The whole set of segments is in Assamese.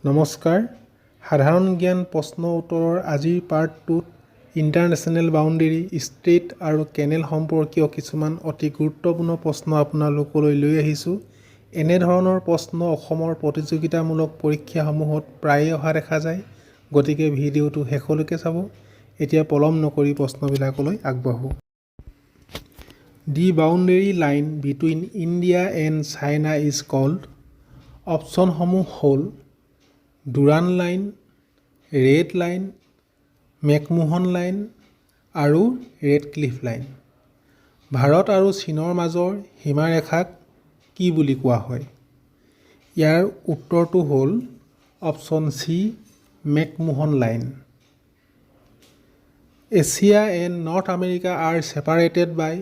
নমস্কাৰ সাধাৰণ জ্ঞান প্ৰশ্ন উত্তৰৰ আজিৰ পাৰ্টটোত ইণ্টাৰনেশ্যনেল বাউণ্ডেৰী ষ্টেট আৰু কেনেল সম্পৰ্কীয় কিছুমান অতি গুৰুত্বপূৰ্ণ প্ৰশ্ন আপোনালোকলৈ লৈ আহিছোঁ। এনেধৰণৰ প্ৰশ্ন অসমৰ প্ৰতিযোগিতামূলক পৰীক্ষাসমূহত প্ৰায়ে অহা দেখা যায়, গতিকে ভিডিঅ'টো শেষলৈকে চাব। এতিয়া পলম নকৰি প্ৰশ্নবিলাকলৈ আগবাঢ়োঁ। The boundary line between India and China is called. অপশ্যনসমূহ হ'ল Durand line, red line, McMahon line আৰু ৰেডক্লিফ লাইন। ভাৰত আৰু চীনৰ মাজৰ সীমাৰেখাক কি বুলি কোৱা হয়? ইয়াৰ উত্তৰটো হ'ল option C, McMahon line. Asia and north America R separated by.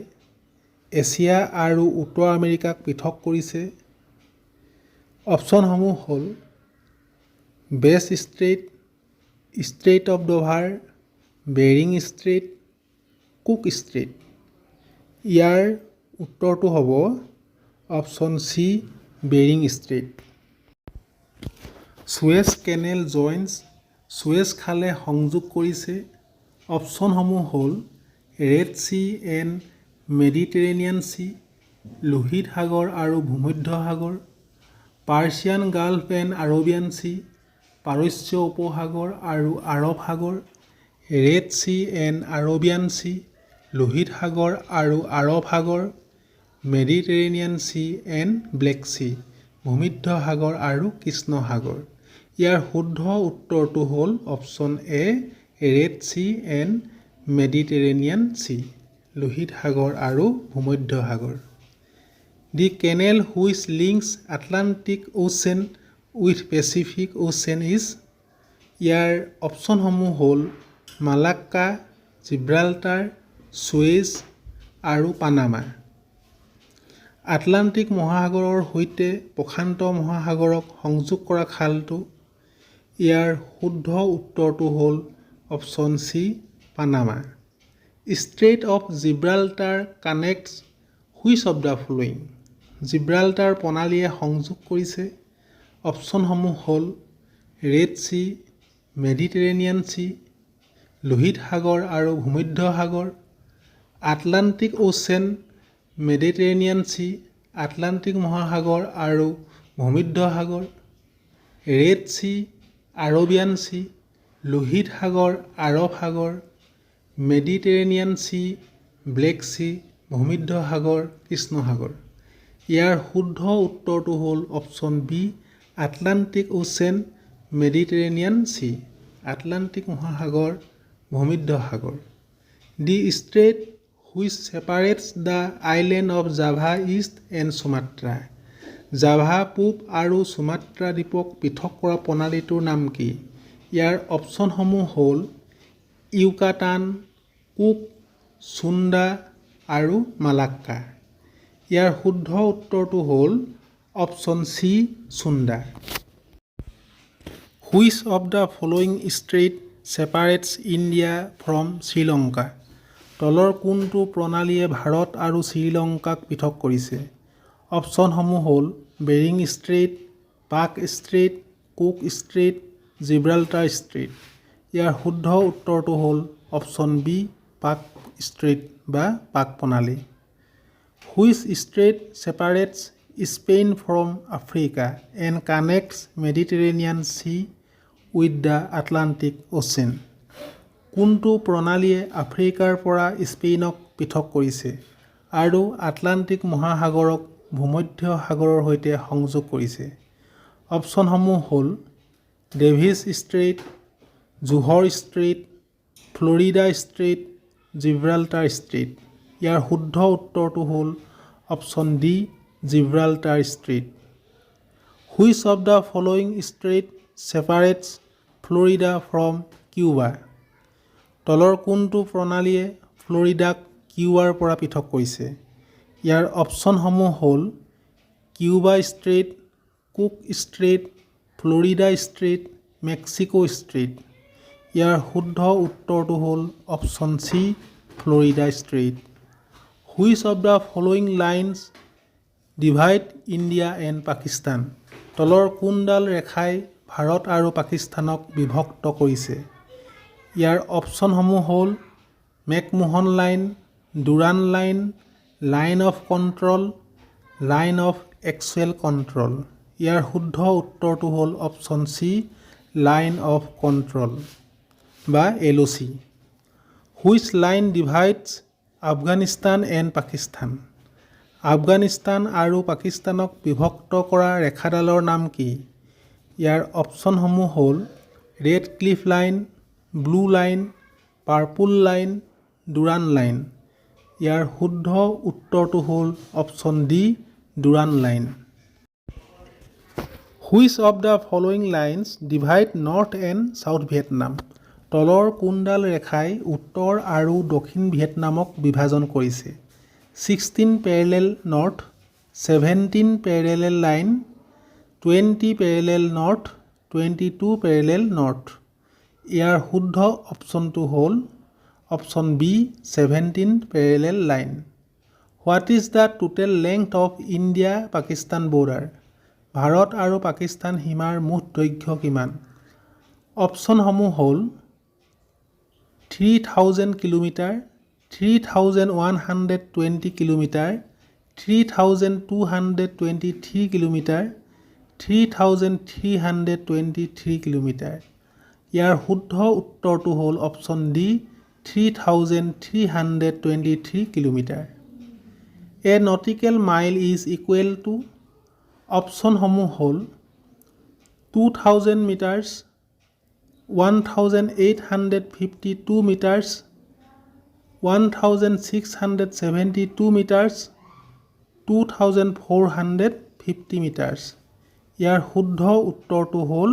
Asia আৰু উত্তৰ আমেৰিকাক পৃথক কৰিছে। অপশ্যনসমূহ হ'ল বেছ straight, straight of ডভাৰ, bearing straight, Cook straight. ইয়াৰ উত্তৰটো হ'ব option C, bearing straight. চুৱেজ canal joins, চুৱেজ খালে সংযোগ কৰিছে। অপশ্যনসমূহ হ'ল Red Sea and Mediterranean Sea, লোহিত সাগৰ আৰু ভূমধ্য সাগৰ, Persian gulf and Arabian C, পাৰস্য উপসাগৰ আৰু আৰৱ সাগৰ, Red Sea and Arabian Sea, লোহিত সাগৰ আৰু আৰৱ সাগৰ, Mediterranean Sea and Black Sea, ভূমধ্য সাগৰ আৰু কৃষ্ণ সাগৰ। ইয়াৰ শুদ্ধ উত্তৰটো হ'ল option A, Red Sea and Mediterranean Sea, লোহিত সাগৰ আৰু ভূমধ্য সাগৰ। The canal which links Atlantic Ocean with Pacific Ocean is. ইয়াৰ অপশ্যনসমূহ হ'ল মালাক্কা, জিব্ৰাল্টাৰ, চুৱেজ আৰু পানামা। আটলাণ্টিক মহাসাগৰৰ সৈতে প্ৰশান্ত মহাসাগৰক সংযোগ কৰা খালটো। ইয়াৰ শুদ্ধ উত্তৰটো হ'ল option C, Panama. Strait of Gibraltar connects which of the following. Gibraltar প্ৰণালীয়ে সংযোগ কৰিছে। অপশ্যনসমূহ হ'ল ৰেড চি, মেডিটেৰেনিয়ান চি, লোহিত সাগৰ আৰু ভূমধ্য সাগৰ, Atlantic Ocean, Mediterranean Sea, Atlantic মহাসাগৰ আৰু ভূমধ্য সাগৰ, ৰেড চি, আৰবিয়ান চি, লোহিত সাগৰ, আৰৱ সাগৰ, মেডিটেৰেনিয়ান চি, ব্লেক চি, ভূমধ্য সাগৰ, কৃষ্ণ সাগৰ। ইয়াৰ শুদ্ধ উত্তৰটো হ'ল option B, Atlantic Ocean, Mediterranean Sea, Atlantic মহাসাগৰ, ভূমধ্য সাগৰ। দি straight which separates the island of Java east and Sumatra. Java পূব আৰু সুমাত্ৰা দ্বীপক পৃথক কৰা প্ৰণালীটোৰ নাম কি? ইয়াৰ অপশ্যনসমূহ হ'ল ইউকাটান, কুক, চুণ্ডা আৰু মালাক্কা। ইয়াৰ শুদ্ধ উত্তৰটো হ'ল option C, Sunda. Which of the following strait separates India from Sri Lanka. তলৰ কোনটো প্ৰণালীয়ে ভাৰত আৰু শ্ৰীলংকাক পৃথক কৰিছে? অপশ্যনসমূহ হ'ল Bering Strait, Palk Strait, Cook Strait, Gibraltar Strait. ইয়াৰ শুদ্ধ উত্তৰটো হ'ল অপশ্যন বি, পাক ষ্ট্ৰেইট বা পাক প্ৰণালী। Which strait separates Spain from Africa and connects Mediterranean Sea with the Atlantic Ocean. কোনটো প্ৰণালীয়ে আফ্ৰিকাৰ পৰা স্পেইনক পৃথক কৰিছে আৰু আটলাণ্টিক মহাসাগৰক ভূমধ্য সাগৰৰ সৈতে সংযোগ কৰিছে? অপশ্যনসমূহ হ'ল Davis Strait, Johor Strait, Florida Strait, Gibraltar Strait. ইয়াৰ শুদ্ধ উত্তৰটো হ'ল option D, Gibraltar Strait. Which of the following strait separates Florida from Cuba. তলৰ কোনটো প্ৰণালীয়ে ফ্লৰিডাক কিউবাৰ পৰা পৃথক কৰিছে? ইয়াৰ অপশ্যনসমূহ হ'ল Cuba Strait, Cook Strait, Florida Strait, Mexico Strait. ইয়াৰ শুদ্ধ উত্তৰটো হ'ল option C, Florida Strait. Which of the following lines divide India and Pakistan. তলৰ কোনডাল ৰেখাই ভাৰত আৰু পাকিস্তানক বিভক্ত কৰিছে? ইয়াৰ অপশ্যনসমূহ হ'ল McMahon line, Durand line, line of control, line of actual control. ইয়াৰ শুদ্ধ উত্তৰটো হ'ল option C, line of control বা LOC। Which line divides Afghanistan and Pakistan? Afghanistan আৰু পাকিস্তানক বিভক্ত কৰা ৰেখাডালৰ নাম কি? ইয়াৰ অপশ্যনসমূহ হ'ল Radcliffe line, blue line, purple line, Durand line. ইয়াৰ শুদ্ধ উত্তৰটো হ'ল option D, Durand line. Which of the following lines divide North and South Vietnam? তলৰ কোনডাল ৰেখাই উত্তৰ আৰু দক্ষিণ ভিয়েটনামক বিভাজন কৰিছে? 16 parallel north, 17 parallel line, 20 parallel north, 22 parallel north. ইয়াৰ শুদ্ধ অপশ্যনটো হ'ল option B, 17 parallel line. What is the total length of India Pakistan border? Bharat আৰু পাকিস্তান সীমাৰ মুঠ দৈৰ্ঘ্য কিমান? অপশ্যনসমূহ হ'ল 3000 কিলোমিটাৰ, 3120 কিলোমিটাৰ, 3223 কিলোমিটাৰ, 3323 কিলোমিটাৰ। ইয়াৰ শুদ্ধ উত্তৰটো হ'ল option D, 3323 kilometre. A nautical mile is equal to? অপশ্যনসমূহ হ'ল 2000 মিটাৰ্ছ, 1852 মিটাৰ্ছ, 1672 মিটাৰ্ছ, 2450 মিটাৰ্ছ। ইয়াৰ শুদ্ধ উত্তৰটো হ'ল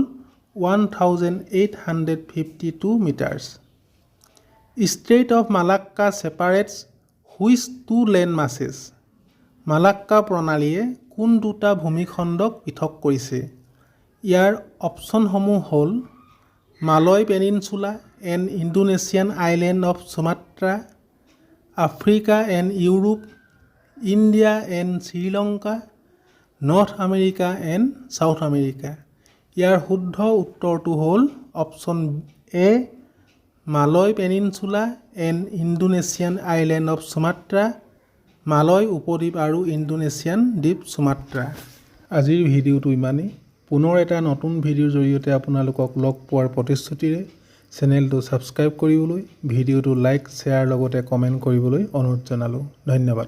1852 metres. Strait of Malacca separates which two land masses? Malacca প্ৰণালীয়ে কোন দুটা ভূমিখণ্ডক পৃথক কৰিছে? ইয়াৰ অপশ্যনসমূহ হ'ল Malay peninsula and Indonesian island of Sumatra, Africa and Europe, India and Sri Lanka, North America and South America. ইয়াৰ শুদ্ধ উত্তৰটো হ'ল option A, Malay peninsula and Indonesian island of Sumatra, Malay উপদ্বীপ আৰু ইণ্ডোনেছিয়ান দ্বীপ সুমাত্ৰা। আজিৰ ভিডিঅ'টো ইমানেই। পুনৰ এটা নতুন ভিডিঅ'ৰ জৰিয়তে আপোনালোকক লগ পোৱাৰ প্ৰতিশ্ৰুতিৰে চেনেলটো ছাবস্ক্ৰাইব কৰিবলৈ, ভিডিঅ'টো লাইক, শ্বেয়াৰ লগতে কমেণ্ট কৰিবলৈ অনুৰোধ জনালোঁ। ধন্যবাদ।